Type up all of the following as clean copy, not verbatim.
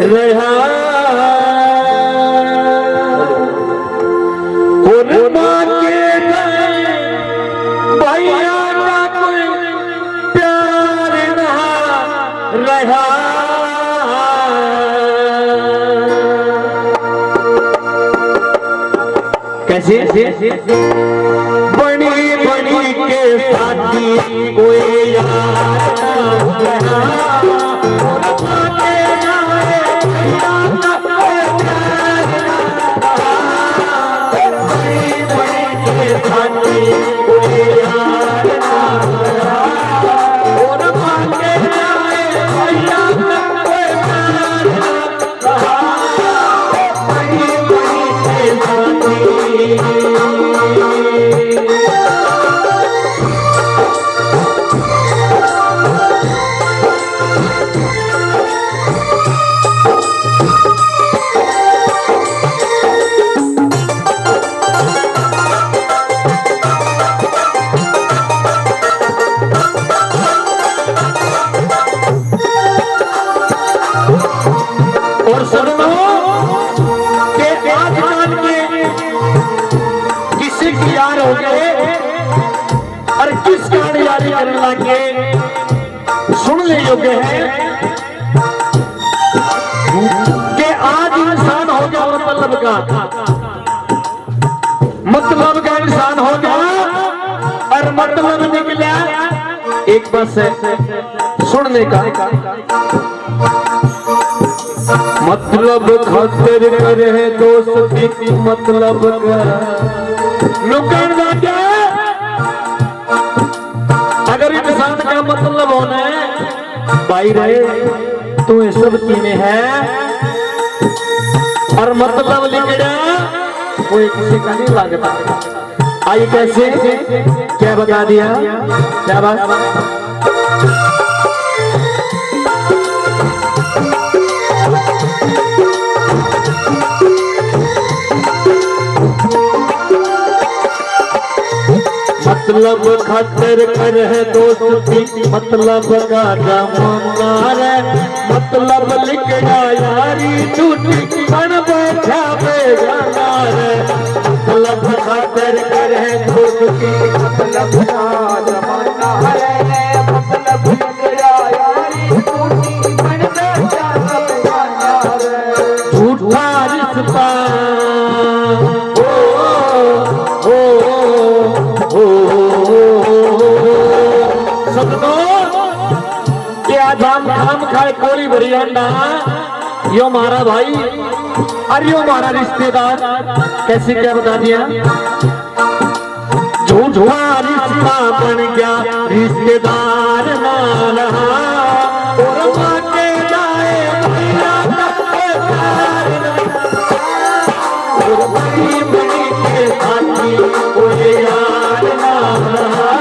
रहा आया कैसे बनी बनी के साथी कोई और सुनो कि आजकल के किसी की यार हो गए और किस गाड़ी यारी करने लगे सुनने योग्य है कि आज इंसान हो गया मतलब का इंसान हो गया और मतलब निकला एक बस है सुनने का मतलब खातिर करे दोस्ती मतलब नुकसान वाक्य अगर इंसान का मतलब होना है भाई रहे तो ये सब चीजें हैं और मतलब लिखना कोई किसी का नहीं लगता। आई कैसे क्या बता दिया क्या बात मतलब खातिर कर है दोस्ती मतलब का जमाना रे मतलब लिखना यारी टूटी बन बैठा बेगाना रे मतलब खातिर कर है दोस्ती मतलब का जमाना रे मतलब लिखना यारी टूटी बन बैठा बेगाना रे झूठा रिश्ता हम खाए कोली भरी अंडा यो हमारा भाई और यो हमारा रिश्तेदार कैसे क्या बता दिया झूठा रिश्ता बन गया रिश्तेदार ना रहा और मांगे जाए और बड़ी बड़ी के साथी कोई यार ना रहा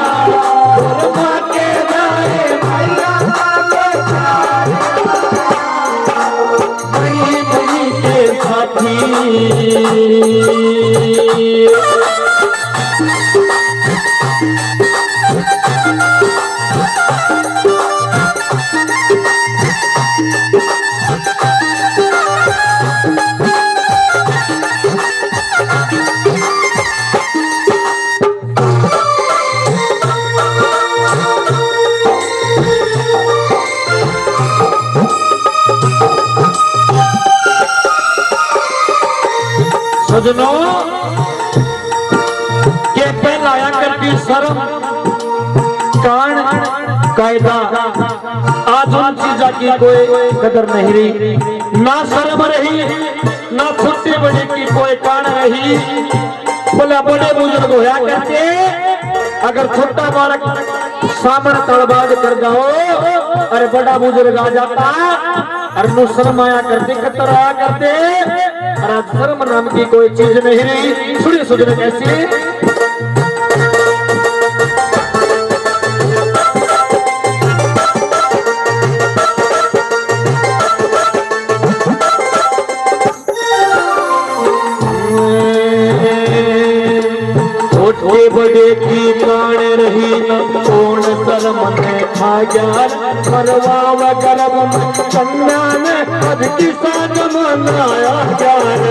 और मांगे जाए सजनों के पहला आया करती शर्म कान कायदा आज उन चीजा की कोई कदर नहीं रही ना शर्म रही ना छोटे बड़े की कोई कान रही बोला बड़े बुजुर्ग होया करते अगर छोटा बालक सामने तड़बाज कर जाओ अरे बड़ा बुजुर्ग आ जाता अरे नु शर्म आया करते कतर आया करते और धर्म नाम की कोई चीज नहीं रही सुनिए सुनिए कैसे छोटे बड़े की कान रही कौन शर्म ने खा जान मरवाव गर्भ कन्या ने पद किसान मनाया जान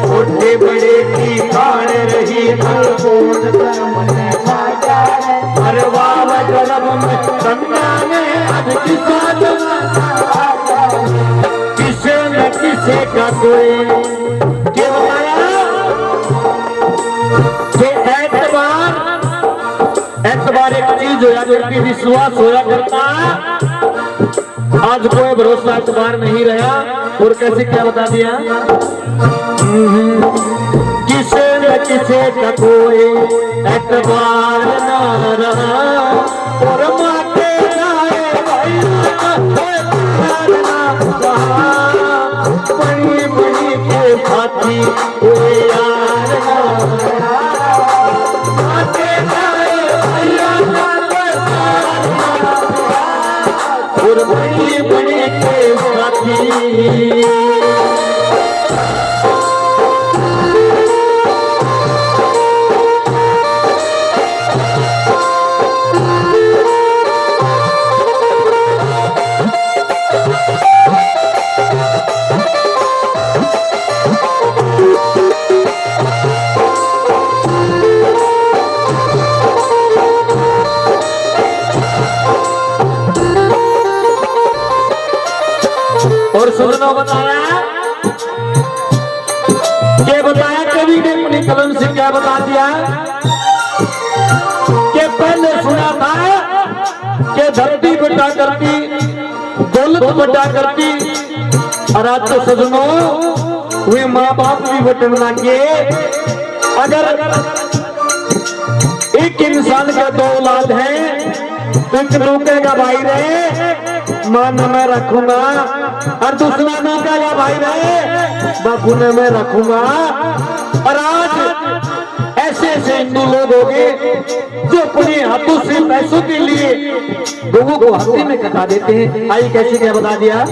छोटे बड़े की कान रही कौन शर्म ने खा जान मरवाव गर्भ कन्या ने पद किसान का कोई क्या बताया कि एतबार एक चीज होया करती, विश्वास होया करता। आज कोई भरोसा एतबार नहीं रहा। और कैसे क्या बता दिया, किसे न किसे का कोई एतबार ना रहा। और माते जाए भाई बड़ी बड़ी के साथी कोई यार ना रहा। माते जाए भैया और बड़ी बड़ी के साथी। और सुनना बताया, क्या बताया कवि ने अपनी कलम से, क्या बता दिया कि पहले सुना था कि धरती बटा करती, दौलत बटा करती, और आज तो सजनों वे माँ बाप भी बटन लगे। अगर एक इंसान का 2 औलाद है तो एक रोकेगा भाई रे मां न मैं रखूंगा, और दूसरा ना कहेगा भाई रे बापू ने मैं रखूंगा। और आज ऐसे ऐसे हिंदू लोग हो गए जो अपने हाथों से पैसों के लिए लोगों को हफ्ते में कटा देते हैं। आई कैसे क्या बता दिया,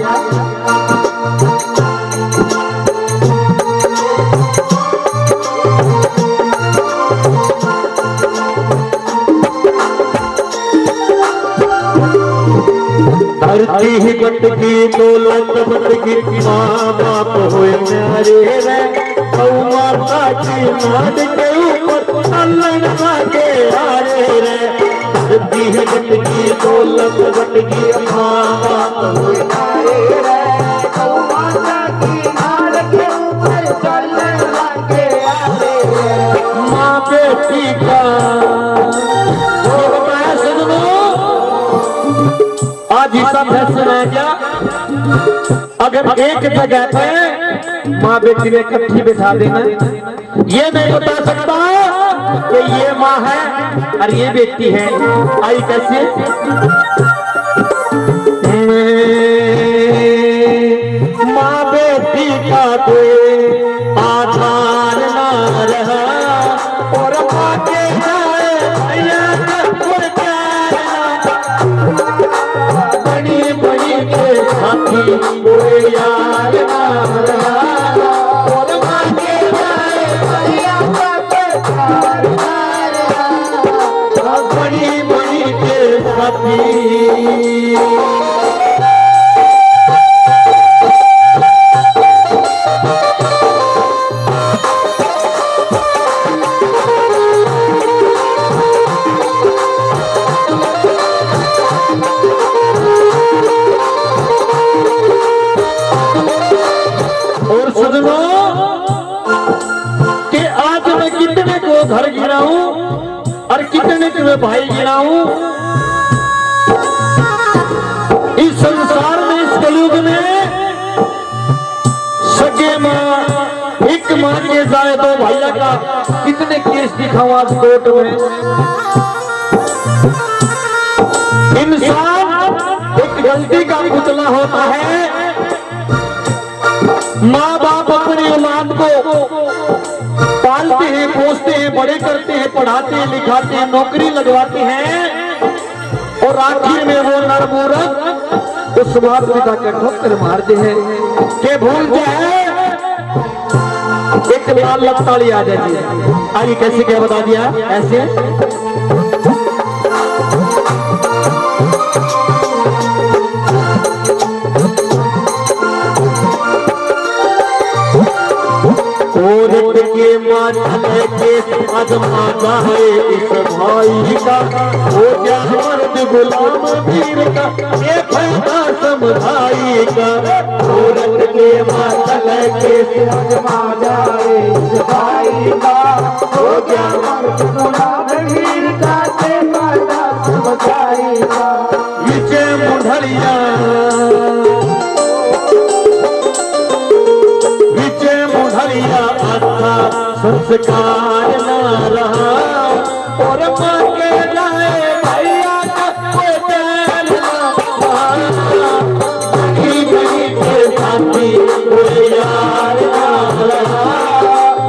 धरती ही बट की दौलत बट की माँ बाप हुए प्यारे रे। गौ माता की नाद के ऊपर अल्लाह के आरे रे। धरती ही बट की दौलत बट की माँ बाप हुए प्यारे रे। गौ माता की नाद के ऊपर अल्लाह के आरे रे। माँ बेटी का आज इसका फैसला है क्या, अगर एक जगह पे माँ बेटी ने इकट्ठी बिठा देना, ये नहीं बता सकता कि ये माँ है और ये बेटी है। आई कैसे, माँ बेटी का कोई आधार ना रहा। और माँ के जाए भैया कोई प्यार ना, बड़ी बड़ी के साथी कोई यार ना रहा। और माँ के जाए भैया कोई प्यार ना रहा, बड़ी बड़ी के साथी। कि आज मैं कितने को घर गिराऊं और कितने को मैं भाई गिराऊं। इस संसार में, इस कलयुग में सगे माँ, एक माँ के जाए 2 भैया का कितने केस दिखाऊं आज कोर्ट में। इंसान एक गलती का पुतला होता है। माँ बाप अपनी औलाद को पालते हैं, पोसते हैं, बड़े करते हैं, पढ़ाते हैं, लिखाते हैं, नौकरी लगवाते हैं, और आखिर में वो नरमूरख उस माता पिता के ठोकर मारते हैं कि भूल जाए एक लाल लताड़ी आ जाती है। आगे कैसे क्या बता दिया, ऐसे औरत के माथे के आजमाना है इस भाई का, हो गया मर्द गुलाम वीर का, ये फायदा समझाई का। औरत के मातल के आजमा जाए इस भाई का, हो गया मर्द गुलाम वीर का, ये फायदा समझाई का। नीचे मुढ़िया अच्छा संस्कार न रहा, और माँ के जाए भैया का कोई चैन न रहा। बड़ी बड़ी के साथी कोई यार न रहा,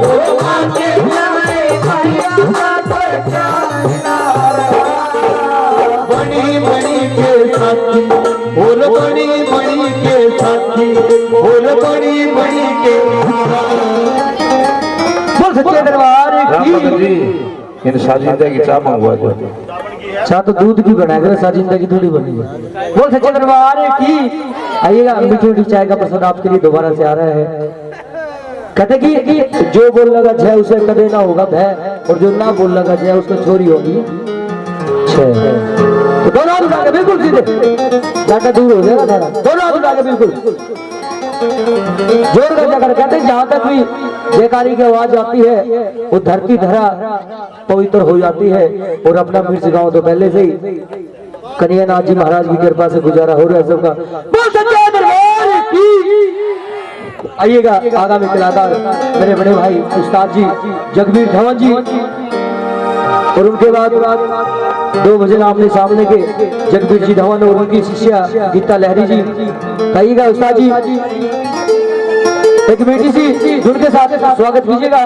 और माँ के जाए भैया का कोई चैन न रहा। बड़ी बड़ी के साथी और बड़ी बड़ी के साथी और बड़ी बड़ी के सच्चे दरबार की। इन साजिंदा की चाह मंगवा दो। चाह तो दूध की बनाएगा, साजिंदा की थोड़ी बनी है। बोल सच्चे दरबार की। आइएगा, मीठी मीठी चाय का प्रसाद आपके लिए दोबारा से आ रहा है। कहते कि जो बोल लगा जय उसे कभी ना होगा भय, और जो ना बोल लगा जय उसको छोरी होगी छह। तो दोनों हाथ उठा के बिल्कुल सीधे, ज्यादा दूर हो जाएगा थोड़ा। दोनों हाथ उठा के बिल्कुल जोर कर जाकर कहते हैं, जहां तक भी जयकारी की आवाज आती है वो धरती धरा पवित्र हो जाती है। और अपना मिर्च गांव तो पहले से ही कन्हैयानाथ जी महाराज की कृपा से गुजारा हो रहा है सबका। आइएगा आगामी कलाकार मेरे बड़े भाई उस्ताद जी जगबीर धवन जी, और उनके बाद 2 भजन आमने सामने के जगबीर जी धवन और उनकी शिष्या गीता लहरी जी। आइएगा उस्ताद जी एक बेटी सी धुन के साथ स्वागत कीजिएगा।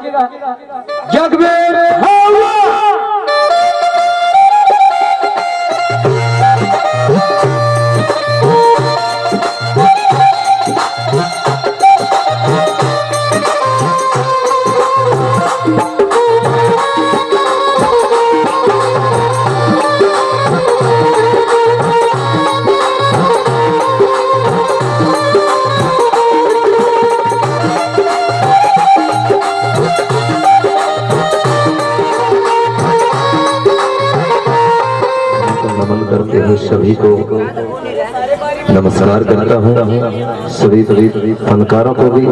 जगबीर सभी को नमस्कार करता हूँ। सभी फनकारों को भी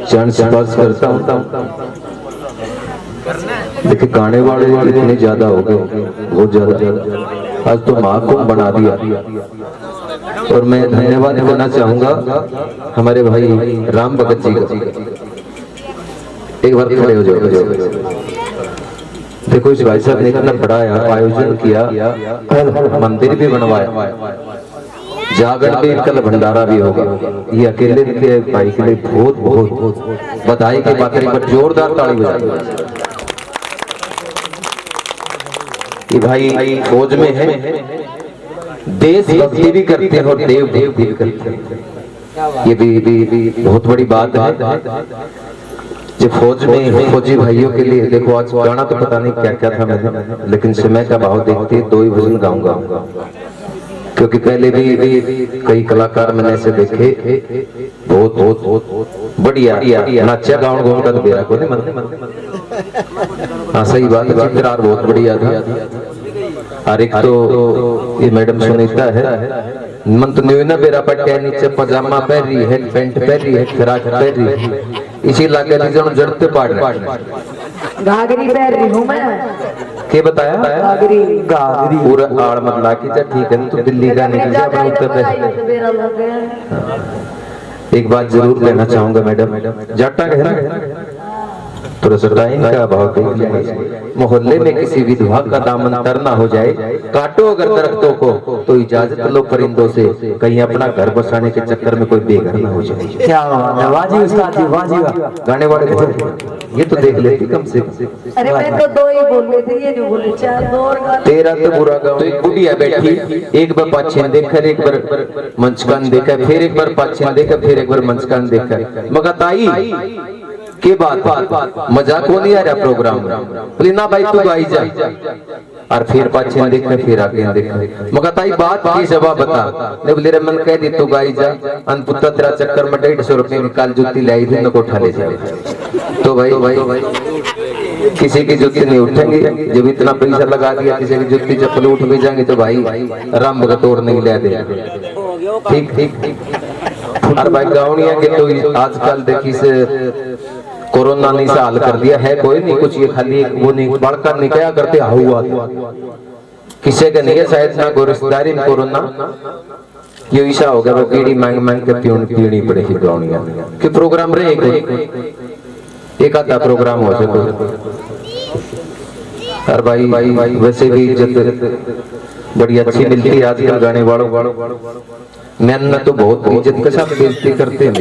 चरण स्पर्श करता हूँ। देखिए गाने वाले इतने ज्यादा हो गए, बहुत ज्यादा। आज तो महाकुंभ बना दिया, और मैं धन्यवाद देना चाहूंगा हमारे भाई राम भगत जी का। एक बार खड़े हो जाओ। देखो इस भाई साहब ने इतना बड़ा आयोजन किया, कल मंदिर भी बनवाया, जागरण भी, कल भंडारा भी होगा। ये अकेले के भाई के लिए बहुत बहुत बधाई की बात है। एक बार जोरदार ताली बजाइए। ये भाई फौज में है, देशभक्ति भी करते हैं और देव भक्ति भी करते हैं। ये भी बहुत बड़ी बात है। जो फौज में फौजी भाइयों के लिए देखो, आज गाना तो पता नहीं क्या क्या था मैंने, लेकिन समय का भाव देखते 2 ही भजन गाऊंगा, क्योंकि पहले भी कई कलाकार मैंने ऐसे देखे बहुत बढ़िया नाचा गाउन गाउन का तो बेरा को नहीं मन। हाँ सही बात है, चित्रार बहुत बढ़िया था। और एक तो ये मैडम सुनीता है, मन तो नहीं ना बेरा पट्टे नीचे पजामा पहन रही है, पैंट पहन रही है, फ्राक पहन रही है, इसी लागे जड़ते पाड़ घाघरी पहन रही हूँ मैं। के बताया? घाघरी पूरा आड़ मत लाके जा, ठीक है तो दिल्ली का निकल जा अपने उत्तर पे। एक बात जरूर लेना चाहूंगा मैडम, जाटा कहना थोड़ा सा टाइम का भाव देख लीजिए। मोहल्ले में किसी विधवा का दामन तर ना हो जाए, काटो अगर दरख्तों को तो इजाजत लो परिंदों से, कहीं अपना घर बसाने के चक्कर में कोई बेघर ना हो जाए। क्या बात है, वाजी उस्ताद जी, वाजी गाने वाले ये तो देख लेती कम से कम। अरे मैं तो 2 ही बोल रही थी, ये जो बोले 4 2 और गा। तेरा तो बुरा गाँव। तो एक बुढ़िया बैठी, एक बार पाछे देखा, एक बार मंचकान देखा, फिर एक बार पाछे देखा, फिर एक बार मंचकान देखा। मगर ताई के बात मजाक को नहीं आ रहा प्रोग्राम में, ना भाई तू गाई जा। और फिर पाछे देखा, फिर आगे देखा, मगर ताई बात की जवाब बता। ने बोले रे मन कह दी तू गाई जा, अनपुत्ता तेरा चक्कर में 150 रुपए निकाल जूती लाई थी, को उठा ले जा। तो भाई किसी की जुत्ती नहीं उठेंगे। जब इतना पैसा लगा दिया किसी की जुत्ती चप्पल उठ भी जाएंगे तो भाई राम भगत तोड़ने के लिए दे। ठीक ठीक। और भाई गावड़िया के तो आजकल देखी से कोरोना नहीं से हाल कर दिया है, कोई नहीं कुछ, ये खाली वो नहीं बड़का नहीं क्या करते हुआ किसी का नहीं है शायद ना कोई रिश्तेदारी में कोरोना ये ईशा हो गया वो कीड़ी मांग मांग के पीनी पड़ेगी गावड़िया के प्रोग्राम रहे एक आधा प्रोग्राम हो सके। और भाई वैसे भी इज्जत बड़ी अच्छी मिलती है आजकल गाने वालों। मैंने तो बहुत इज्जत के साथ बेइज्जती करते हैं।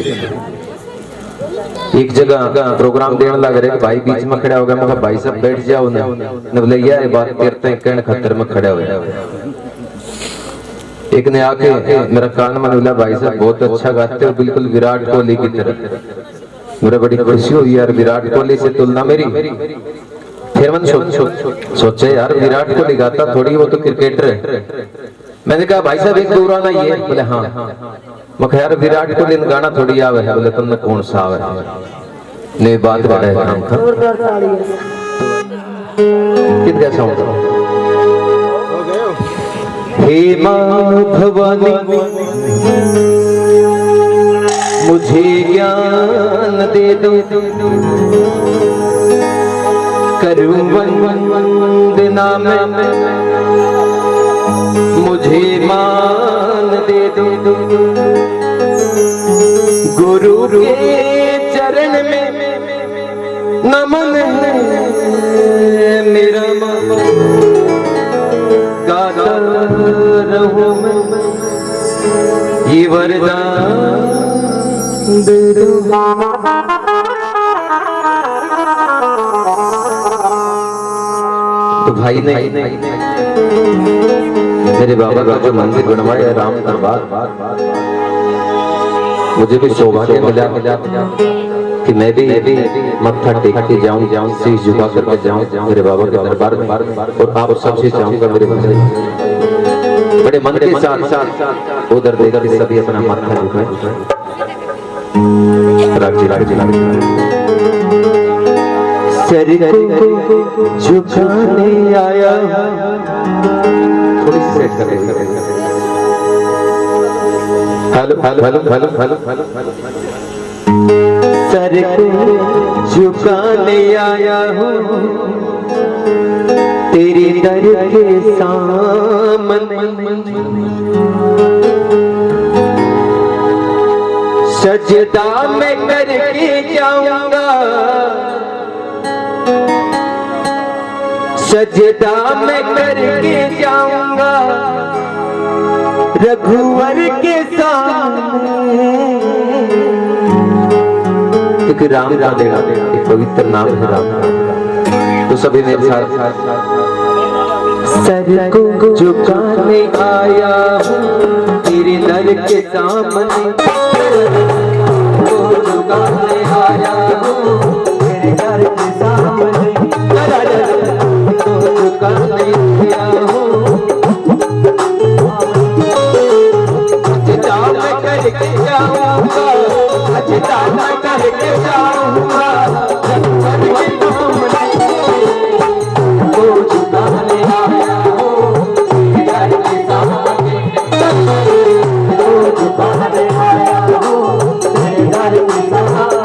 एक जगह प्रोग्राम देने लग रहे भाई बीच में खड़ा हो गया, मैं भाई साहब बैठ जाओ ना, बोले यार बात करते हैं कहने खतर में खड़े हुए। एक ने आके मेरा कान में बोला भाई साहब बहुत अच्छा गाते हो, बिल्कुल विराट कोहली की तरह। मुझे बड़ी खुशी हुई यार, विराट कोहली से तुलना मेरी। फिर मैंने सोचे यार विराट कोहली गाता थोड़ी, वो तो क्रिकेटर है। मैंने कहा भाई साहब एक दूरा ना ये, बोले हाँ। मैं कहा यार विराट कोहली ने गाना थोड़ी आवे है, बोले तुमने कौन सा आवे नहीं बात कर कितना सॉन्ग। हे माँ भवानी मुझे ज्ञान दे दो, करूं वंदना में मुझे मान दे दो। गुरु के चरण में नमन है मेरा, गाता रहूं मैं ये वरदान दे दो। तो भाई ने मेरे बाबा का जो मंदिर बनवाया राम दरबार, मुझे भी सौभाग्य मिला कि मैं भी मत्था टेक के जाऊं, शीश झुका करके जाऊं मेरे बाबा के दरबार में। और आप सबसे चाहूंगा मेरे बड़े मन के साथ उधर देख के सभी अपना मत्था झुकाएं। सर को झुकाने आया, थोड़ी सेट करें। Hello hello hello hello hello hello. Sir को झुकाने आया हूँ तेरे दर के सामने, सजदा में करके जाऊंगा, सजदा में करके जाऊंगा रघुवर के सामने। एक राम का देगा, एक पवित्र नाम है राम। तो सभी मेरे साथ सर को झुकाने आया हूँ तेरे दर के सामने, झुकाने आया हूँ तेरे दर के सामने, झुकाने आया हूँ सजदा में करके जाऊंगा, सजदा में करके जाऊंगा रघुवर के सामने। वो झुकाने आया हूँ तेरे दर के सामने, वो झुकाने आया हूँ तेरे दर के सामने।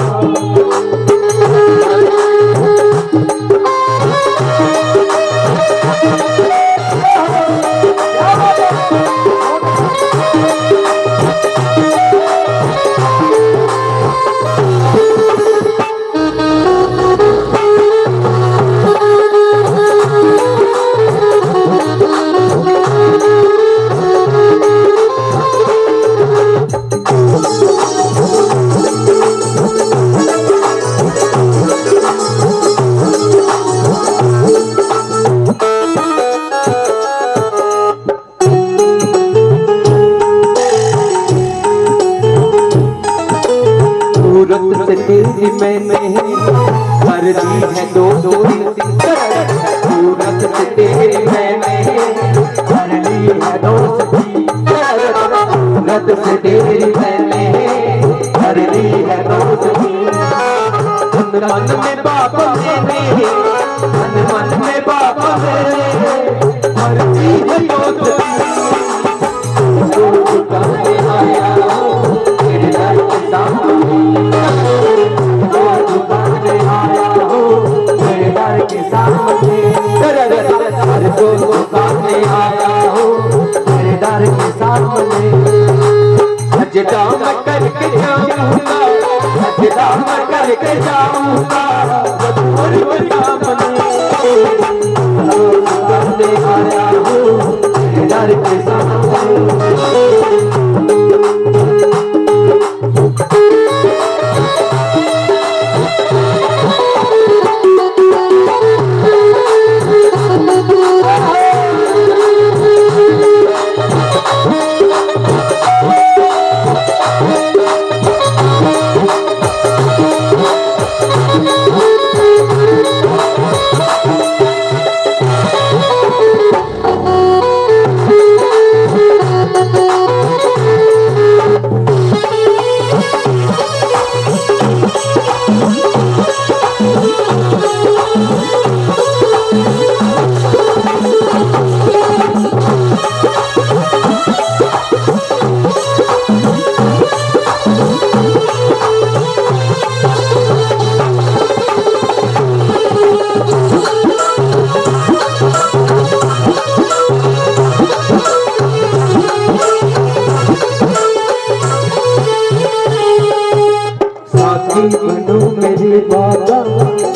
मैंने कर दी है दो सूरत से तेरी मैंने कर ली है दोस्ती, सूरत से तेरी मैंने कर ली है दोस्ती। मन में बाप मैंने मौत तो झुकाने आया हूँ तेरे दर के सामने, तो झुकाने आया हूँ तेरे दर के सामने, तो झुकाने आया हूँ तेरे दर के सामने। सजदा मैं करके जाऊंगा, सजदा मैं करके जाऊंगा और सामने, तो आया हूँ तेरे दर के सामने।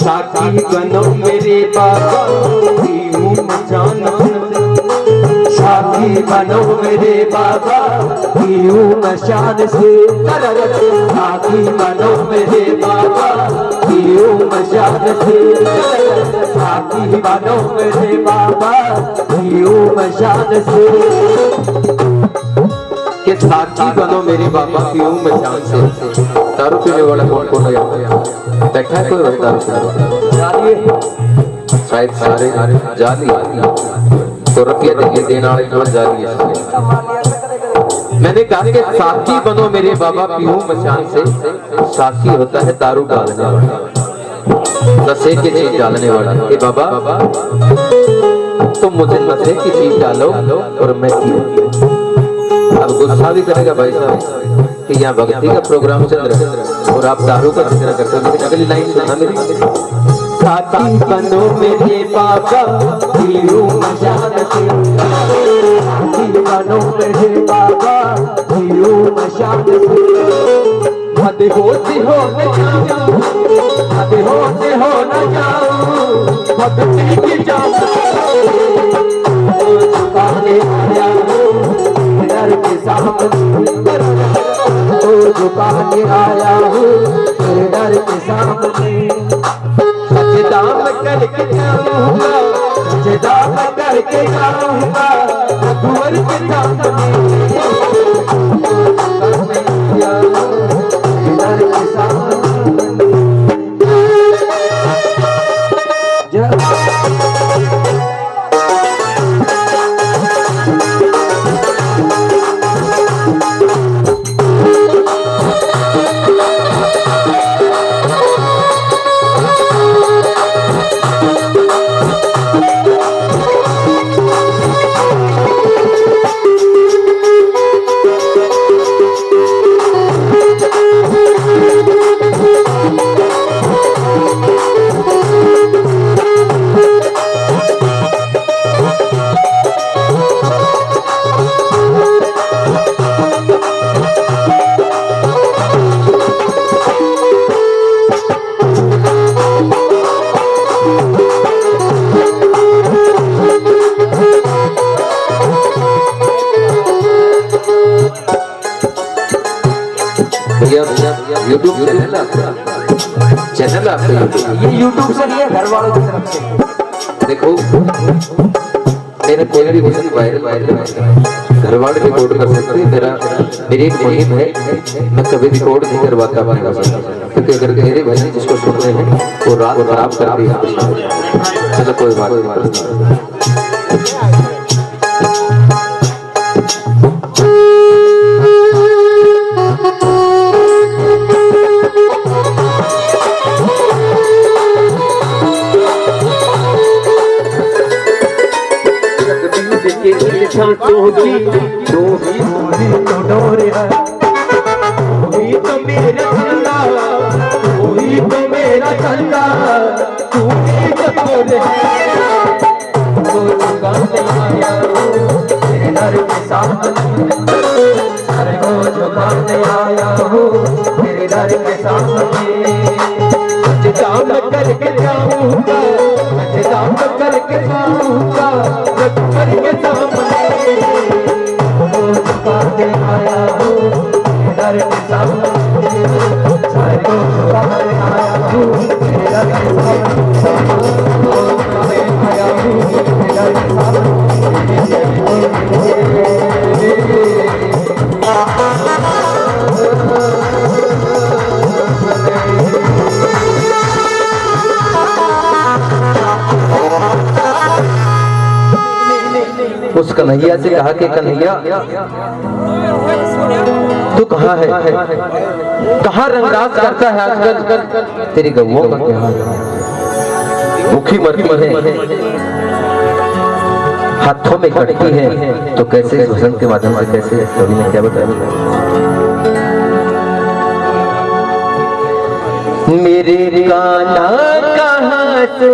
साथी बनो मेरे बाबा पीऊं मचान से, साथी बनो मेरे बाबा पीऊं मचान से, साथी बनो मेरे बाबा पीऊं मचान से, साथी बनो मेरे बाबा पीऊं मचान से। कि साथी बनो मेरे बाबा पीऊं मचान से। दारू पीने वाला कौन कौन है? देखा है कोई दारू शायद सारे जाली तो रुपया देने वाले कौन जाली है? मैंने कहा कि साथी बनो मेरे बाबा पीऊं मचान से। साथी होता है दारू डालने वाला, नशे की चीज डालने वाला। कि बाबा तुम मुझे नशे की चीज डालो और मैं पीऊं। अब गुस्सा भी करेगा भाई साहब कि यहाँ भक्ति का प्रोग्राम चल रहा है और आप दारू का जिक्र करते हो। लेकिन अगली लाइन सुना मेरी, साथी बनो मेरे बाबा पीऊं मचान से, साथी बनो मेरे बाबा पीऊं मचान से। मत होती हो न जाऊं, मत होते हो न जाऊं, भक्ति की जाऊं झुकाने आया हूँ दर के सामने, तो झुकाने आया हूँ तेरे दर के सामने। सजदा मैं करके जाऊंगा, सजदा मैं करके जाऊंगा रघुवर के सामने, तेरे दर के सामने। यूट्यूब चैनल आपका ये यूट्यूब से नहीं है, घर वालों की तरफ से। देखो मेरा कोई भी भजन वायरल घर वाले रिकॉर्ड कर सकते हैं। मेरी एक मुहिम है, मैं कभी रिकॉर्ड नहीं करवाता अपने भजन, क्योंकि अगर मेरे भजन जिसको सुनते हैं वो रात खराब कर दी। चलो कोई बात नहीं। के डोर है, वही तो मेरा चंदा, वही तो मेरा चंदा, तू ही तो डोर है। तो झुकाने आया हूँ तेरे दर के सामने, अरे वो झुकाने आया हूँ तेरे दर के सामने। काम करके जाऊंगा, काम करके जाऊंगा रब करके सामने। झुकाने आया हूँ दर के सामने, सारे को झुकाने आया हूँ दर के सामने, आया हूँ दर के उस कन्हैया से कहा कि कन्हैया तू कहाँ है, कहाँ रंगराज करता है आजकल, तेरी गौओं का क्या हाल है, भूखी मरती है, हाथों में कटती है, तो कैसे भजन के माध्यम से कैसे, कवि ने क्या बताया। मेरे कान्हा कहाँ तो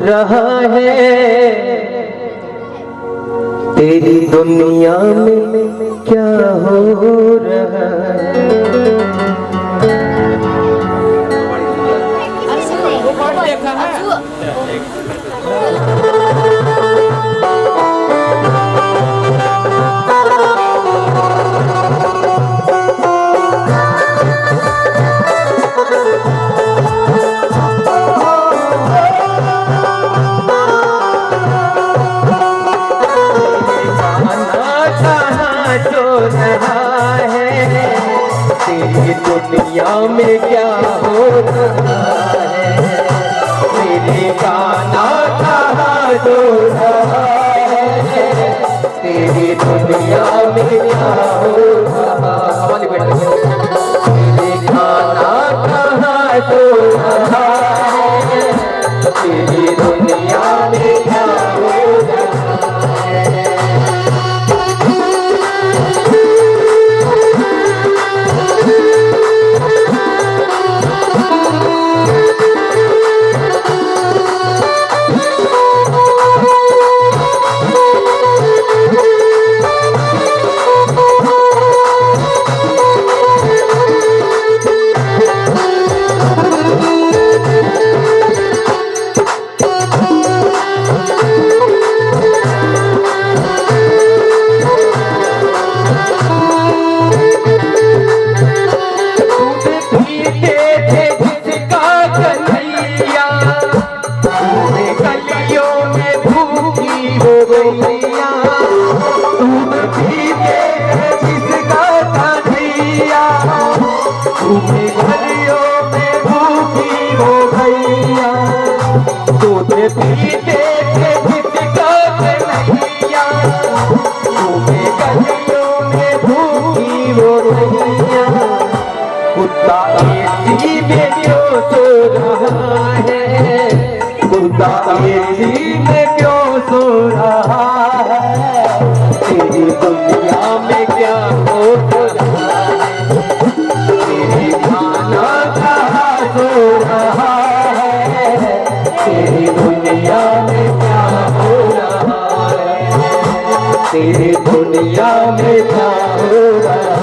रहा है, तेरी दुनिया में क्या हो रहा है। तेरी दुनिया में क्या हो रहा है, मेरे गाना कहाँ जो रहा है, तेरी दुनिया में क्या हो रहा है, मेरे गाना कहाँ जो रहा है, तेरी दुनिया में क्या हो रहा है। कुत्ता एसी में क्यों सो रहा है, कुत्ता एसी में क्यों सो रहा है, तेरी दुनिया में क्या हो रहा है, तेरी खाना कहाँ सो रहा है, तेरी दुनिया में क्या हो रहा है, तेरी दुनिया में क्या हो रहा है।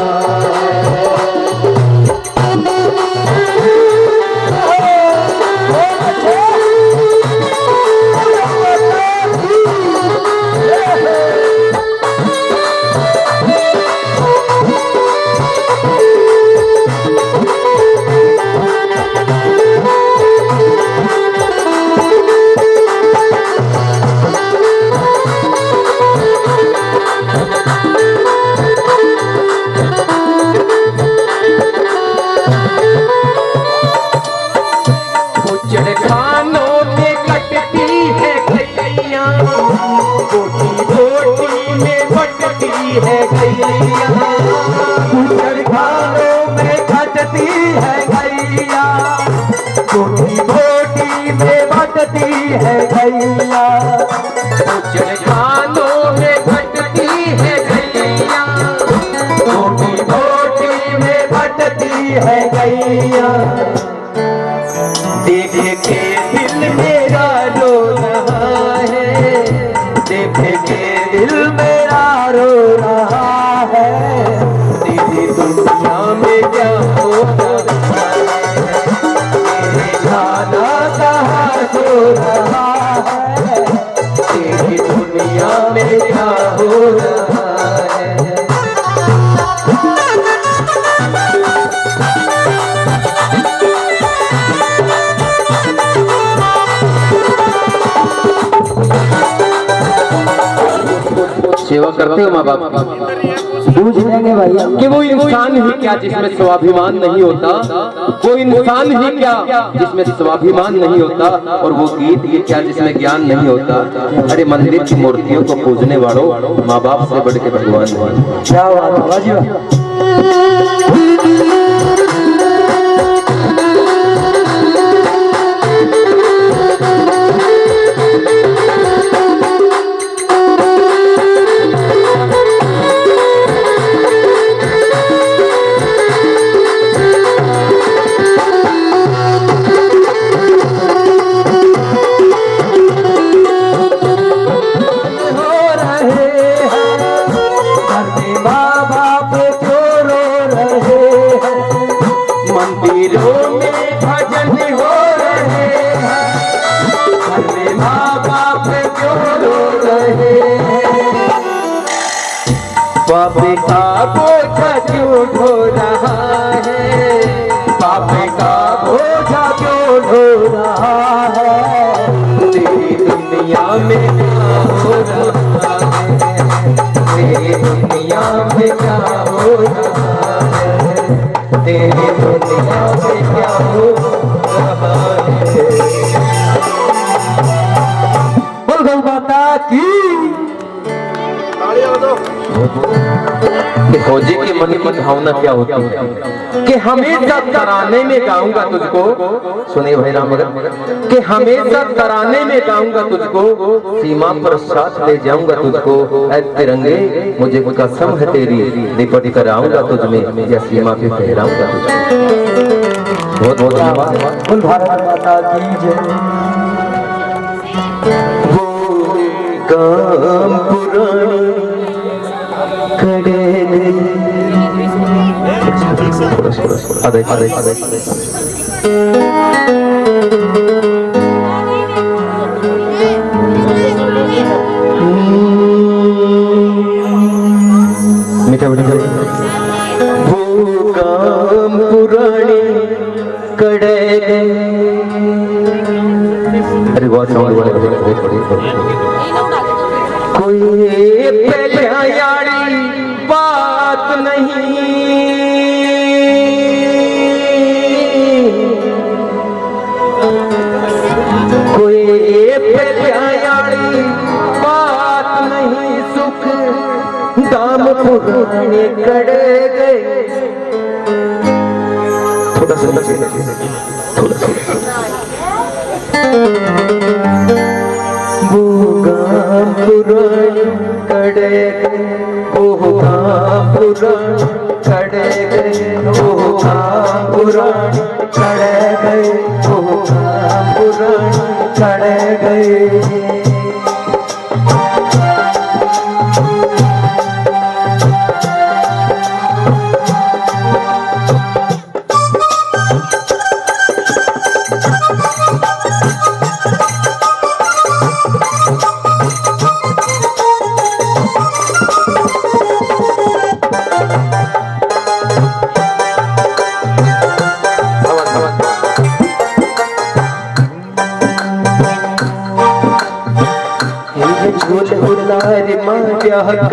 गया, देख के दिल मेरा रो रहा है, देख के दिल मेरा रो रहा है, तेरी दुनिया में क्या हो रहा है, तेरे खाना कहाँ सो रहा है, तेरी दुनिया में क्या हो रहा है। सेवा करते हो माँ बाप की, पूछ लेंगे भैया कि वो इंसान ही क्या जिसमें स्वाभिमान नहीं होता, वो इंसान ही क्या जिसमें स्वाभिमान नहीं होता, और वो गीत ही क्या जिसमें ज्ञान नहीं होता। अरे मंदिर की मूर्तियों को पूजने वालों, माँ बाप से बढ़ के भगवान नहीं। क्या बात है बाजी मंदिरों में भजन हो रहे हैं, घर माँ बाप क्यों रो रहे हैं, बाप का बोझा क्यों ढो रहा है, बाप का बोझा क्यों ढो रहा है, तेरी दुनिया में क्या हो रहा है, तेरी दुनिया में क्या हो रहा है, तेरी दुनिया में क्या हो रहा है। बोल गौ माता की। कि फौजी के मन की भावना क्या होती है कि हमेशा तराने में गाऊंगा तुझको, सुनिए भाई राम भगत, कि हमेशा तराने में गाऊंगा तुझको, सीमा पर साथ ले जाऊंगा तुझको, ऐ तिरंगे मुझे कसम है तेरी, लिपट कर आऊंगा तुझ में, या सीमा पे फहराऊंगा तुझको। बहुत बहुत धन्यवाद। बोल भारत माता की जय। वो काम पुरानी मीठा मीठा, वो काम पुरानी कड़े, अरे बहुत बहुत कोई पहले यारी बात नहीं, कोई पहले यारी बात नहीं, सुख दाम पुराने कड़े गए। थोड़ा सा वो गाम पुराने कड़े गए, वो गाम पुराने कड़े गए, वो गाम पुराने कड़े गए, वो गाम पुराने कड़े गए।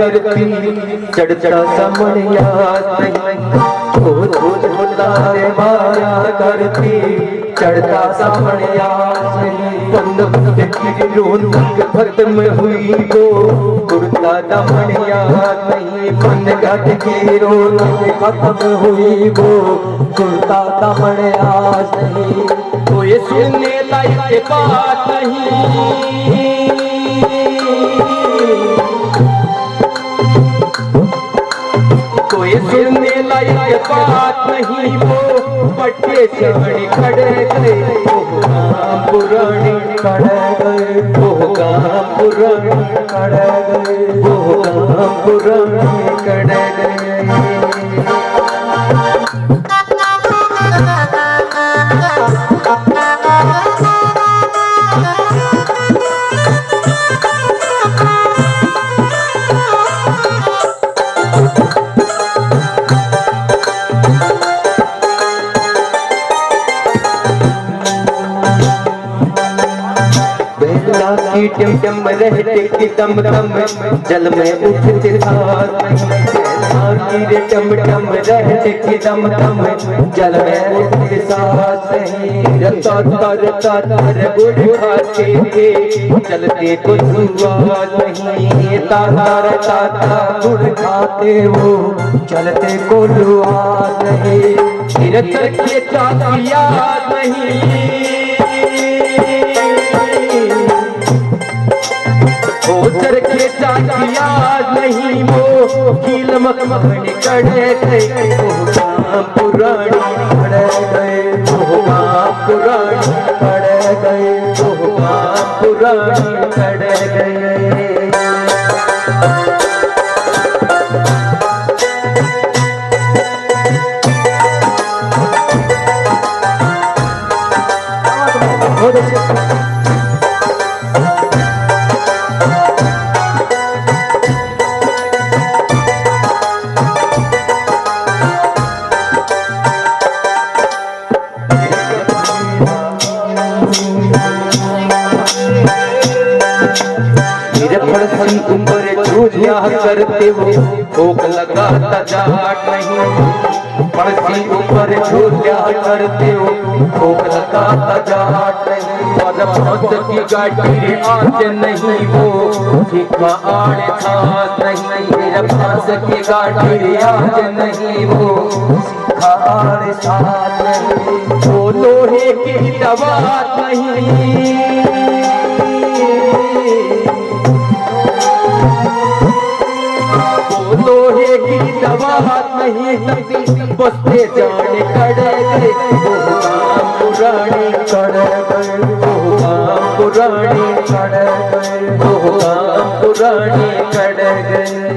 करती चढ़ता समणिया माया करती चढ़ता समणिया, खत्म हुई तो कुर्ता दमनिया नहीं, मन घट की रौनक खत्म हुई वो कुर्ता दमनिया नहीं, तो ये सुनने लायक बात नहीं, कोई सुनने लायक बात नहीं, वो पट्टे चढ़ खड़े गए, वो गाँव पुराने खड़े गए, वो गाँव पुराने खड़े गए, वो गाँव पुराने खड़े गए। की टिम रहते कि दम दम जल में उठते साथ नहीं, रे टम टम रहते कि दम दम जल में उठते साथ नहीं। रता तर गुड़ खाते थे चलते कुछ हुआ नहीं, तार ताता गुड़ खाते वो चलते को हुआ नहीं। फिर चलते चाचा याद नहीं, चर के चाचिया नहीं, वो कील मखमखने कड़े गए, वो गाँव पुरानी खड़े गए, वो गाँव पुरानी खड़े गए, वो गाँव पुरानी खड़े गए। फड़सी उम्र झूठिया करते वो भूख लगाता जाट नहीं, फड़सी उम्र झूठिया करते वो भूख लगाता जाट नहीं। और फांस की गाड़ी रे आज नहीं, वो ठिका आड़े थास नहीं, मेरा फांस की गाड़ी रे आज नहीं, वो ठिका आड़े थास नहीं। वो लोहे की दवा नहीं, लोहे की दवा नहीं लगती, बसते जाने कड़े गए, वो गाँव पुराने कड़े गए, वो गाँव पुराने कड़े गए, वो गाँव पुराने कड़े गए।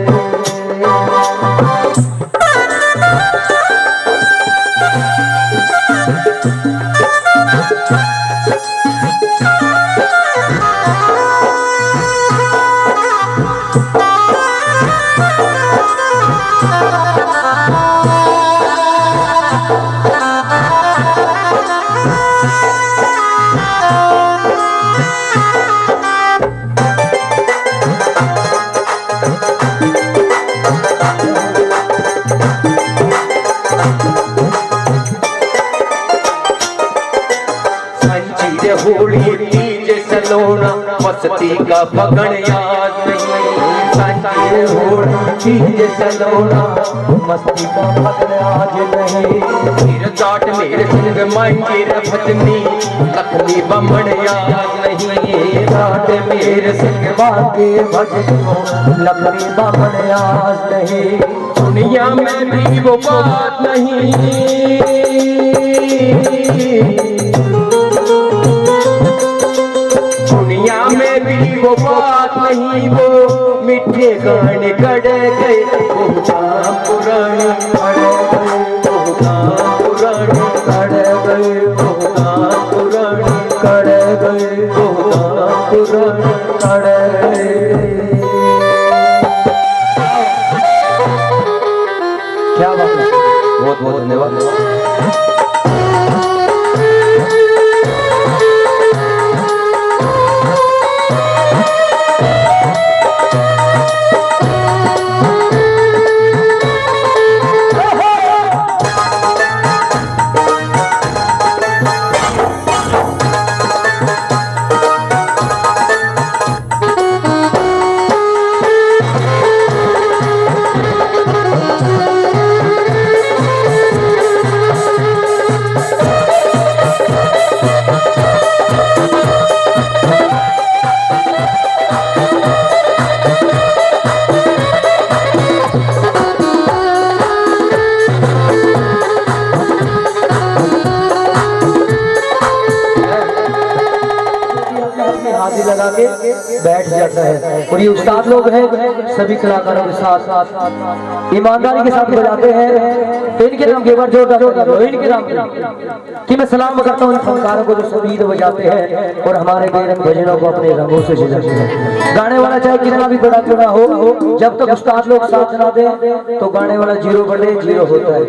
होली तीज सलोना मस्ती का फगण याद नहीं, संजय होली तीज सलोना मस्ती का फगण आज नहीं। फिर जाट मेरे संग मांगे भजनी लक्ष्मी बमण याद नहीं, जाट मेरे संग मांगे भजनी लक्ष्मी बमण याद नहीं। दुनिया में भी वो बात नहीं, दुनिया में भी वो बात नहीं, वो मीठे गाने गड़े गए, वो गाँव पुराने खड़े गए, वो गाँव पुराने खड़े गए, वो गाँव पुराने खड़े गए, वो गाँव पुराने खड़े गए। क्या बात है, बहुत बहुत धन्यवाद। के बैठ जाता है। और ये उस्ताद लोग हैं सभी कलाकारों के साथ ईमानदारी के साथ बजाते हैं। तो इनके नाम के बार जोरदार इनके नाम कि मैं सलाम करता हूँ इन फनकारों को जो संगीत बजाते हैं और हमारे बेरंग भजनों को अपने रंगों से सजाते हैं। गाने वाला चाहे कितना भी बड़ा क्यों ना हो, जब तक उस्ताद लोग साथ ना दें तो गाने वाला 0/0 होता है।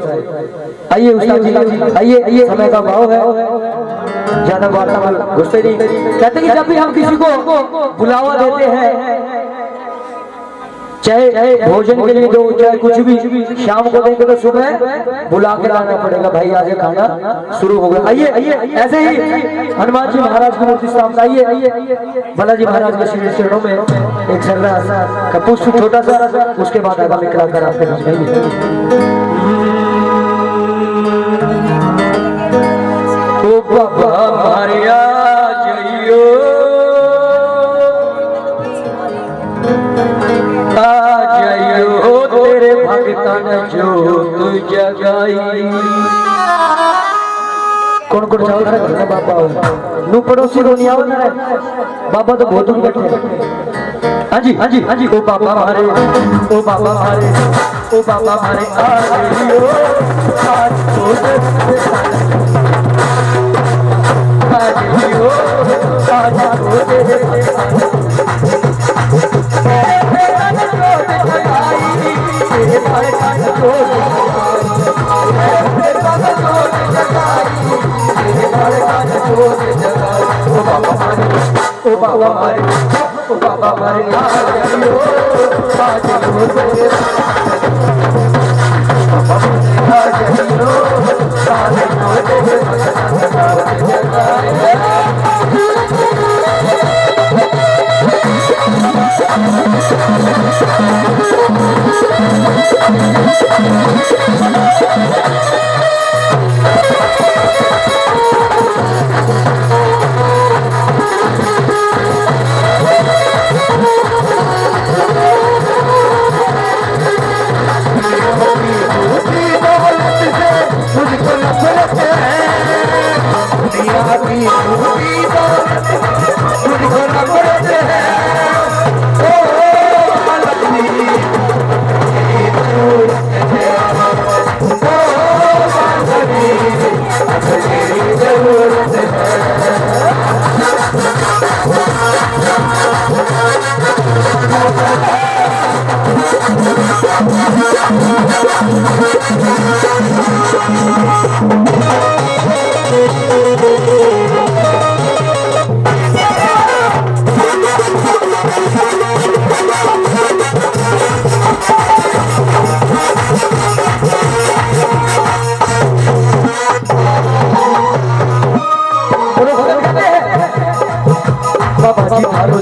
आइए उस्ताद जी, आइए समय का भाव है, ज्यादा वार्ता घुसते नहीं। कहते कि जब भी हम किसी को बुलावा देते हैं, चाहे भोजन के लिए दो, चाहे कुछ भी, शाम को देंगे तो सुबह बुला के लाना पड़ेगा, भाई आज खाना शुरू हो गया। आइए ऐसे ही हनुमान जी महाराज की मूर्ति सामने आइए, बालाजी महाराज के श्री चरणों में एक सर्रा का पुष्प छोटा सा, उसके बाद आगामी कलाकार आपके नाम गाएंगे। ओ बाबा मारिया जइयो तेरे भगतन जोत जगाई। कौन कौन चावल रहे बाबा नू पड़ोसी को नहीं आओ ना बाबा तो बहुत दूर बैठे। हाँ जी ओ बाबा मारे, ओ बाबा मारे, ओ बाबा मारे ओ बाबा मारे, ओ बाबा मारे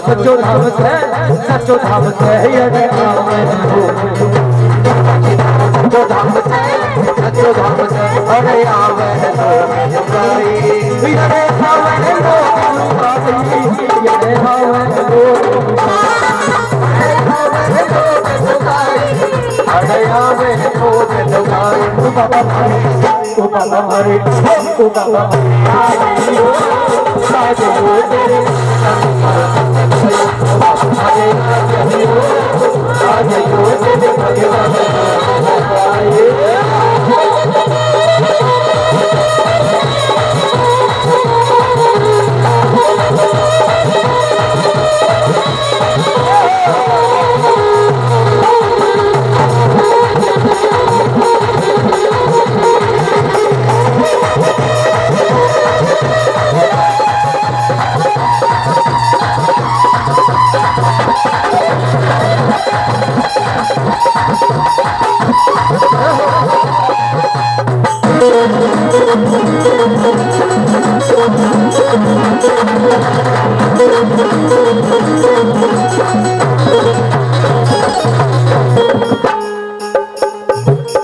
सच्चो धाम से, सच्चो धाम से यदि आवे हो, सच्चो धाम से, सच्चो धाम से अरे आवे हो गाई, यदि आवे हो गाई, यदि आवे हो अरे आवे हो गाई। ओ बाबा हरे, ओ बाबा हरे, ओ बाबा हरे साज हो तेरे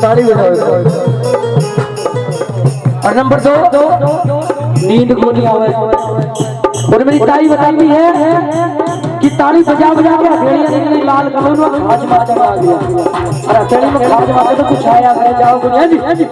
ताली बजाओ। और नंबर 2 नींद को नहीं आवे। और मेरी ताई बताती है कि ताली बजा बजा के हथेलियां निकली लाल कलर में खाज मार आ गया। और हथेली में खाज मारे तो कुछ आया करे जाओ कुछ है जी।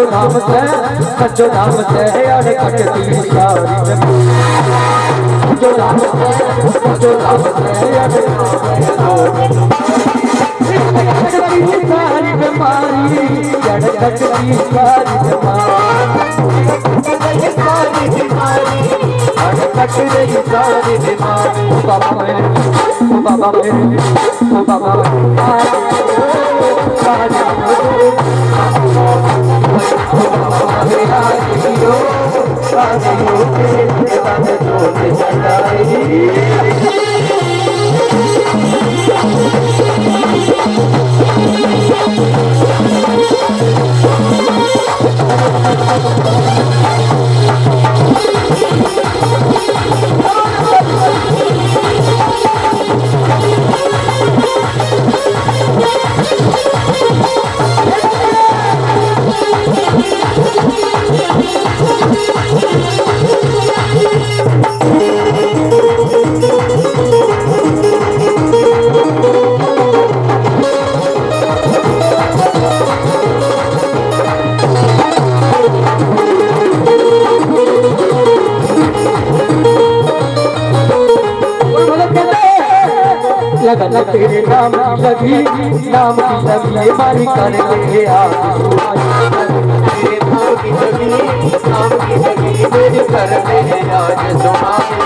सचो धाम से अड़ कटती सारी सचो धाम से अड़ सारी बीमारी अड़ कटती सारी बीमारी अड़ कट रही सारी बीमारी बाबा मेरे लगन तेरे नाम की लगी बारी कर ले आज तेरे नाम की लगी मेरी कर ले आज सुनाई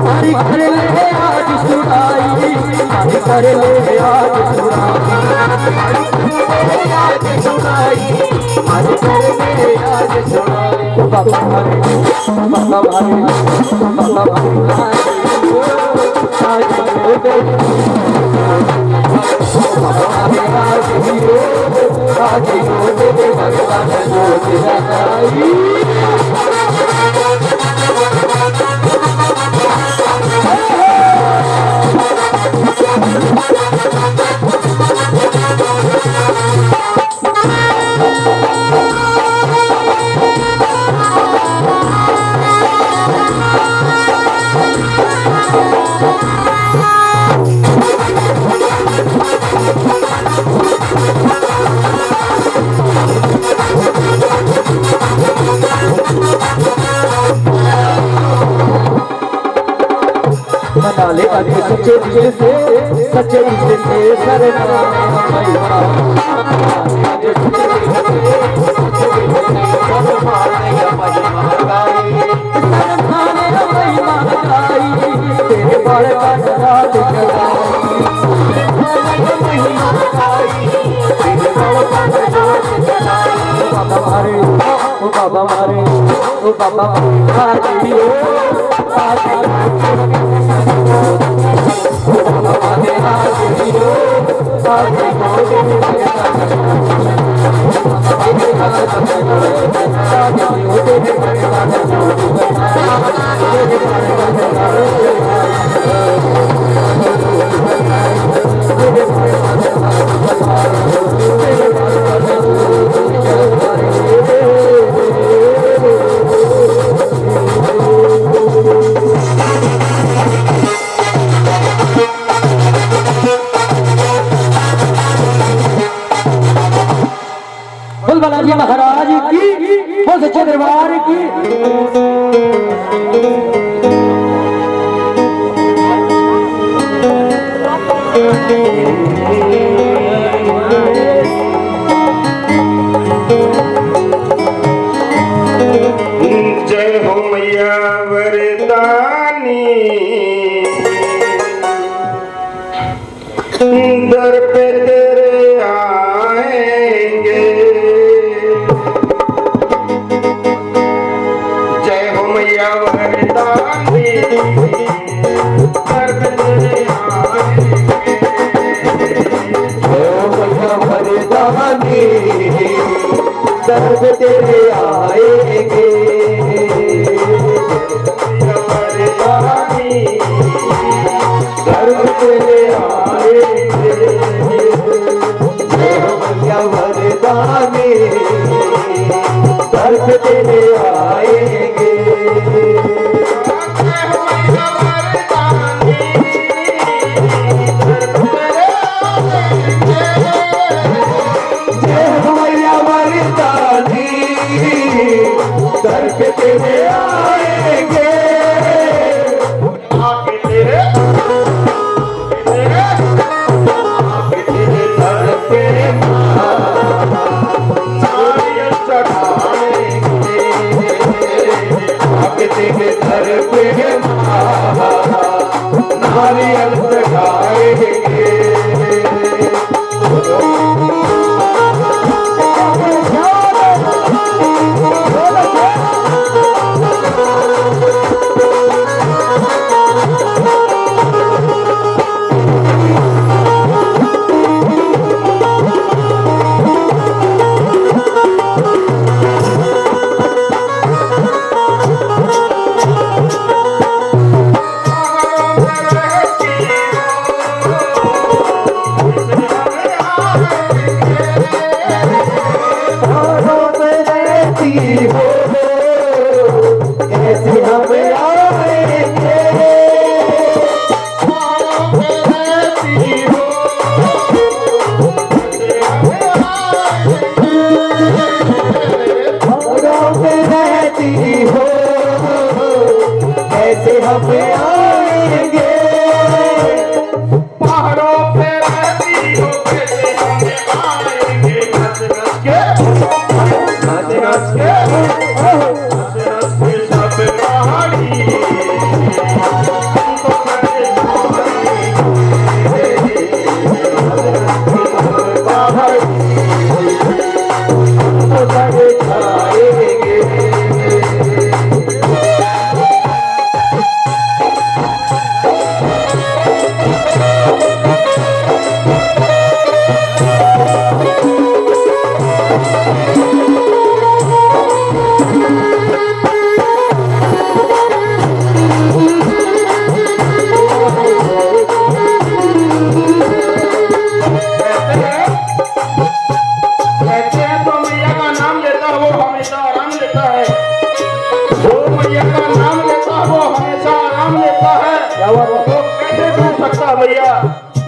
बारी कर ले आज सुनाई बारी कर ले आज सुनाई आज कर ले आज सुनाई बाबा मना ले अभी सच्चे दिल से तेरे बाल बाबा मारे ओ बाबा बालाजी महाराज की बोल सच्चे दरबार की जय हो मैया वरदानी दर पे तेरे आएंगे जय हो मैया वरदानी दर पे तेरे आएंगे जय हो मैया वरदानी दर पे तेरे आएंगे वरदानी दर पे तेरे आएंगे जय हो मैया वरदानी दर पे तेरे आएंगे जय हो मैया वरदानी दर पे तेरे आएंगे, आके तेरे आके तेरे दर पे नारियल चढ़ाएंगे, आके तेरे दर पे नारियल चढ़ाएंगे।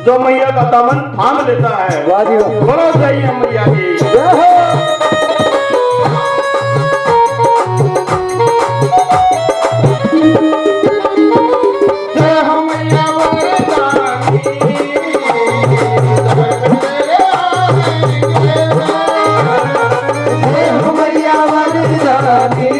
जो मैया का दामन थाम लेता है। बोलो जय मैया की। जय हो मैया वरदानी, जय हो मैया वरदानी,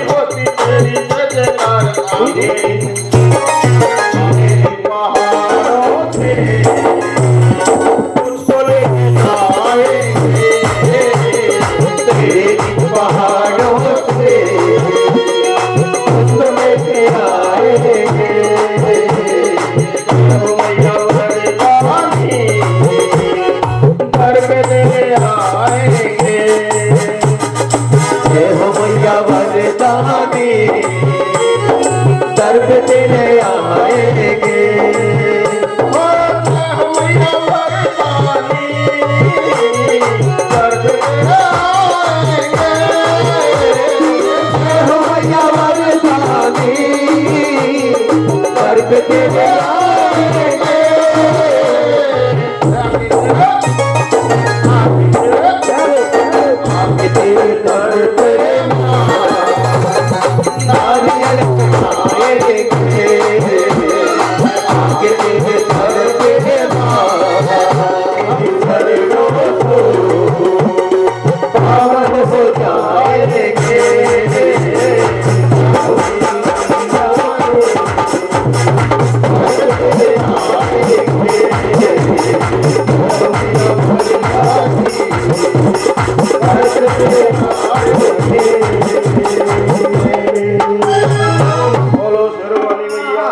होती तेरी जयकार आगे पहाड़ों से मुझको लेके आएंगे तेरी पहाड़ों से मुझको लेके आएंगे मैया वरदानी घर पे लेके आएंगे हो मैया वरदानी दर पे तेरे आएंगे हो मैया वरदानी दर पे तेरे आएंगे हो मैया वरदानी दर पे तेरे आएंगे आके तेरे दर पे नारियल खाएंगे आके तेरे दर पे पावन हो जाएंगे बोलो शेरवाली मैया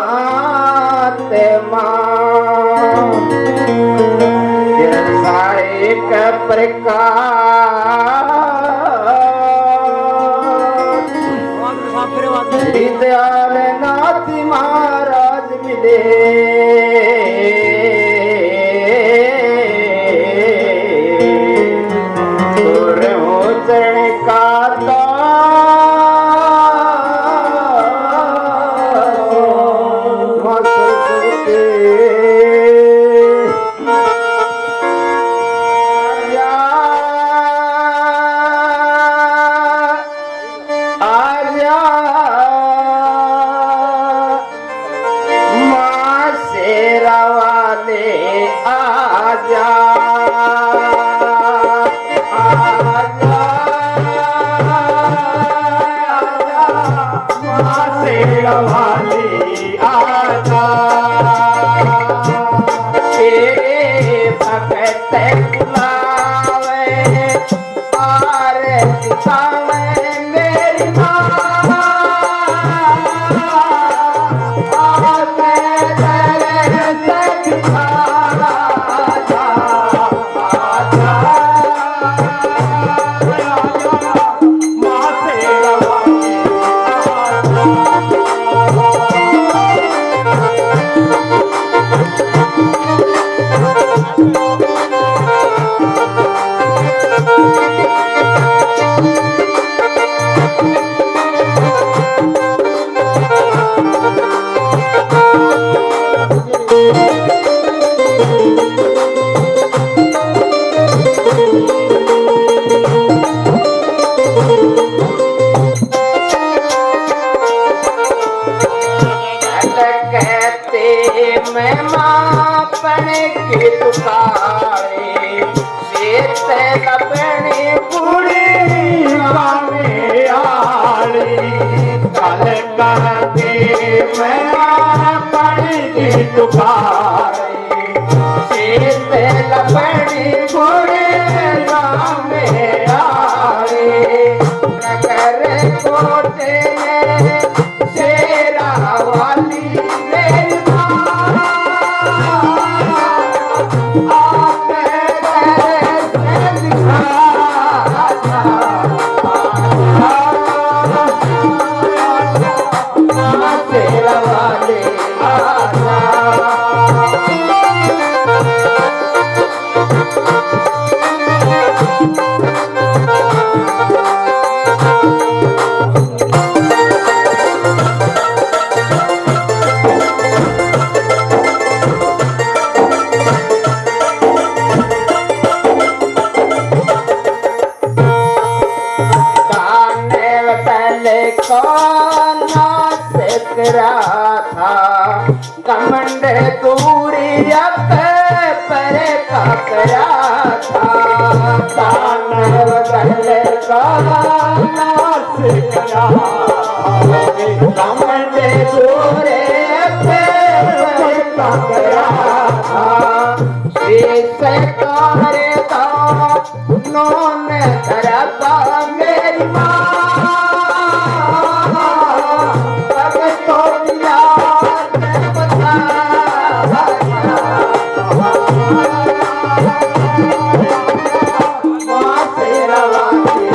ते मां सारे का प्रकाश दयाल नाथ महाराज मिले तोर हो चरण का वाली आजा तेरे भगत बुलावे आरती सावे मेरी माँ आके तेरे से दिखा आजा आजा माँ तेरा वाली मैं माँ पने के तुकारे शेत लपने पूरी में आली कल कहते मैं माँ पने के तुकारे शेत लपने पूरी में आली नगर कोटे में शेरा वाली मेरी था घमंड दूरी पर का करा था दानव दल नाश करा रामने गोरे पैसा करा करे तो नौन करता मेरी माँ तब तो याद बता माँ तेरा मेरी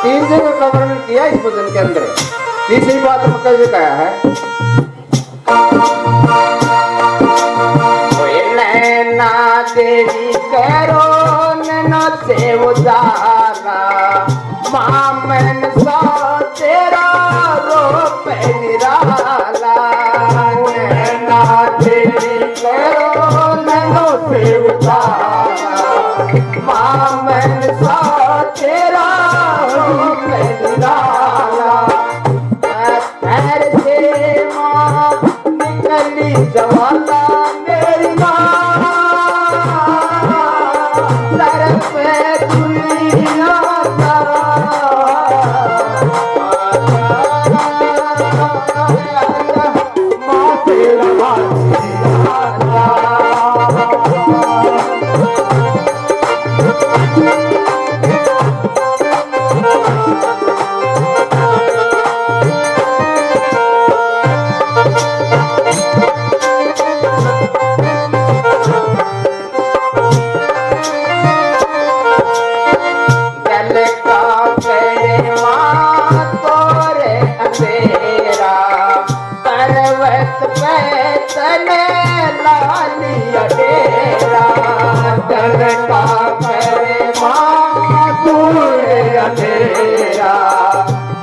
तीन जगह का वर्णन किया इस भजन के अंदर। तीसरी बात में कैसे कहा है, नैना देवी करो नैना से उजाला मामन सा तेरा रूप निराला नैना देवी करो नैना से उजाला मामन सा तेरा रूप निराला पैर से माँ निकली जवाला मेरी माँ सर पे दुनिया का माँ तेरा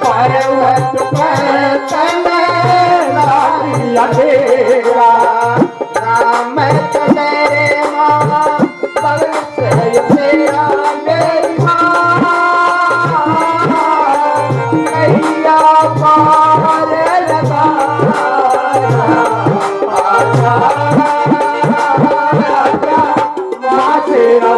पर्वत राम तेरे माँ बगल से तेरा मेरी माँ कैया पार लगा माँ तेरा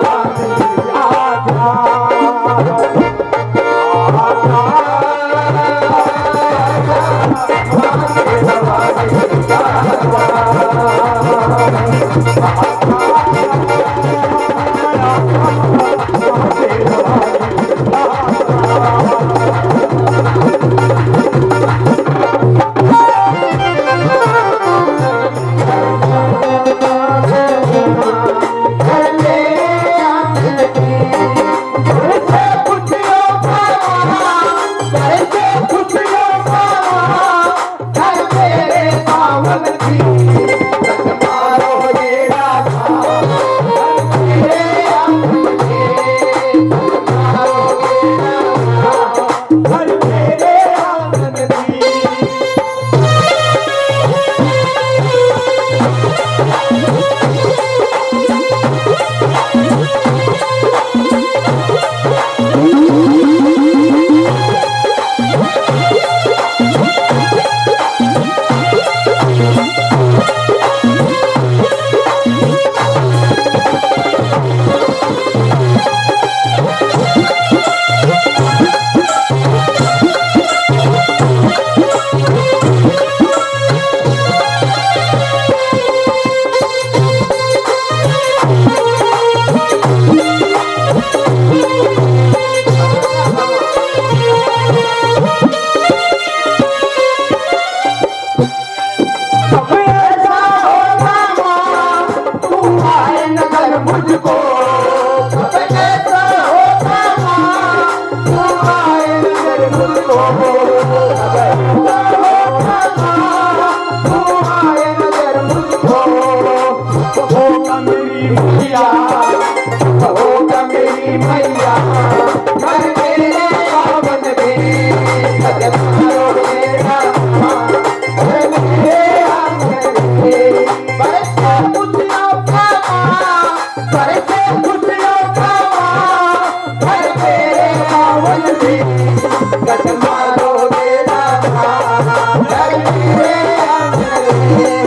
घर मेरे आंगन में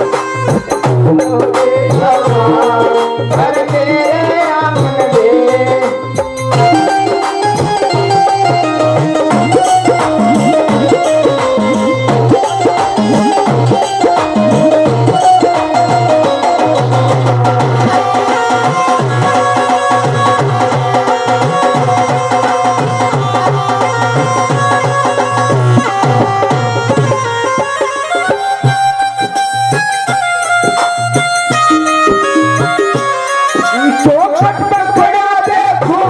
घर मेरे आंगन में चौखट पर खड़ा देखूं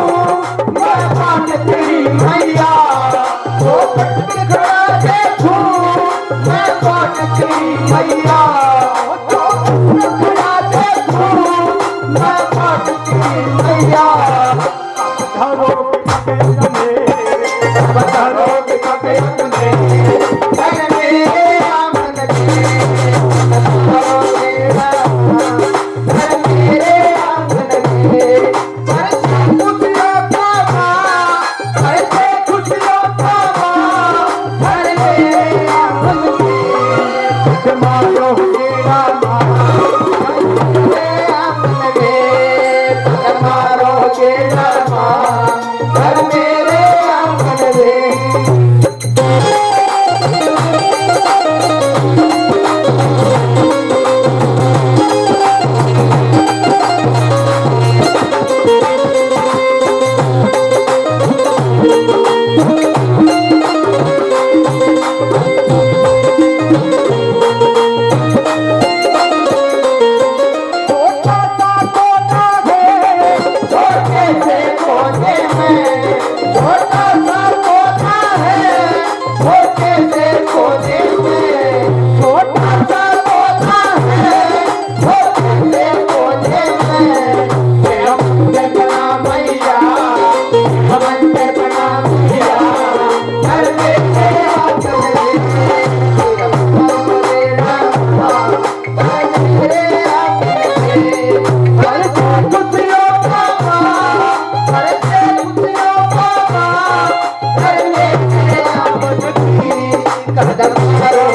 मैं पान तेरी मैया चौखट पर खड़ा देखूं मैं पान तेरी मैया चौखट पर खड़ा देखूं मैं पान तेरी मैया पत्थरों के कपे अपने घर मेरे आंगन में पत्थरों के घर मेरे आंगन में खुशियों का माँ ऐसे खुशियों का माँ घर मेरे आंगन में मारो मेरा माँ मेरे आंगन में मारो मेरा माँ घर मेरे आंगन में छोटा सा कोना है छोटे से कोने में छोटा सा कोना है छोटे से कोने में छोटा सा कोना है छोटे से कोने में तेरा मंदिर बना मैया मंदिर बना मैया घर मेरे आंगन में तेरा मंदिर बना घर मेरे आंगन में घर से खुशियों का माँ घर से खुशियों का माँ घर मेरे आंगन में कदम करो